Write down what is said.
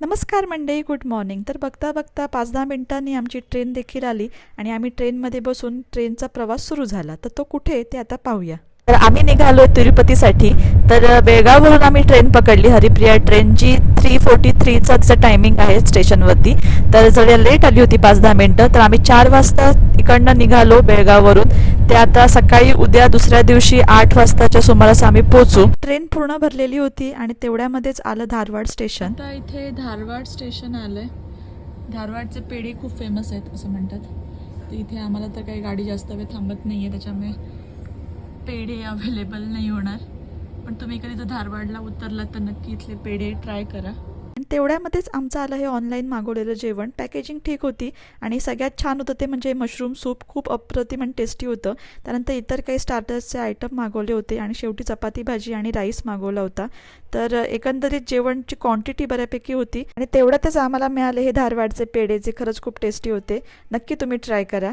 नमस्कार मंडळी, good morning. तर बघता बघता 5-10 मिनिटांनी आमची ट्रेन देखील आली आणि आम्ही ट्रेनमध्ये बसून ट्रेनचा प्रवास सुरू झाला. तर तो कुठे ते आता पाहूया. तर आम्ही निघालो तिरुपतीसाठी. तर बेळगाववरून आम्ही ट्रेन पकडली, हरिप्रिया ट्रेन, जी 3:43चा तिचं टायमिंग आहे स्टेशनवरती. तर जरा लेट आली होती 5-10 मिनटं. तर आम्ही 4 वाजता इकडनं निघालो बेळगाववरून. ते आता सकाळी उद्या दुसऱ्या दिवशी 8 वाजताच्या सुमारास आम्ही पोहोचू. ट्रेन पूर्ण भरलेली होती आणि तेवढ्यामध्येच आलं धारवाड स्टेशन. आता इथे धारवाड स्टेशन आलंय. धारवाडचे पेढे खूप फेमस आहेत असं म्हणतात. तर इथे आम्हाला तर काही गाडी जास्त वेळ थांबत नाही आहे, त्याच्यामुळे पेढे अवेलेबल नाही होणार. पण तुम्ही कधी जर धारवाडला उतरलात तर नक्की इथले पेढे ट्राय करा. आणि तेवढ्यामध्येच आमचं आलं हे ऑनलाईन मागवलेलं जेवण. पॅकेजिंग ठीक होती आणि सगळ्यात छान होतं ते म्हणजे मशरूम सूप खूप अप्रतिम आणि टेस्टी होतं. त्यानंतर इतर काही स्टार्टर्सचे आयटम मागवले होते आणि शेवटी चपाती भाजी आणि राईस मागवला होता. तर एकंदरीत जेवणची क्वांटिटी बऱ्यापैकी होती आणि तेवढ्यातच आम्हाला मिळाले हे धारवाडचे पेढे, जे खरंच खूप टेस्टी होते. नक्की तुम्ही ट्राय करा.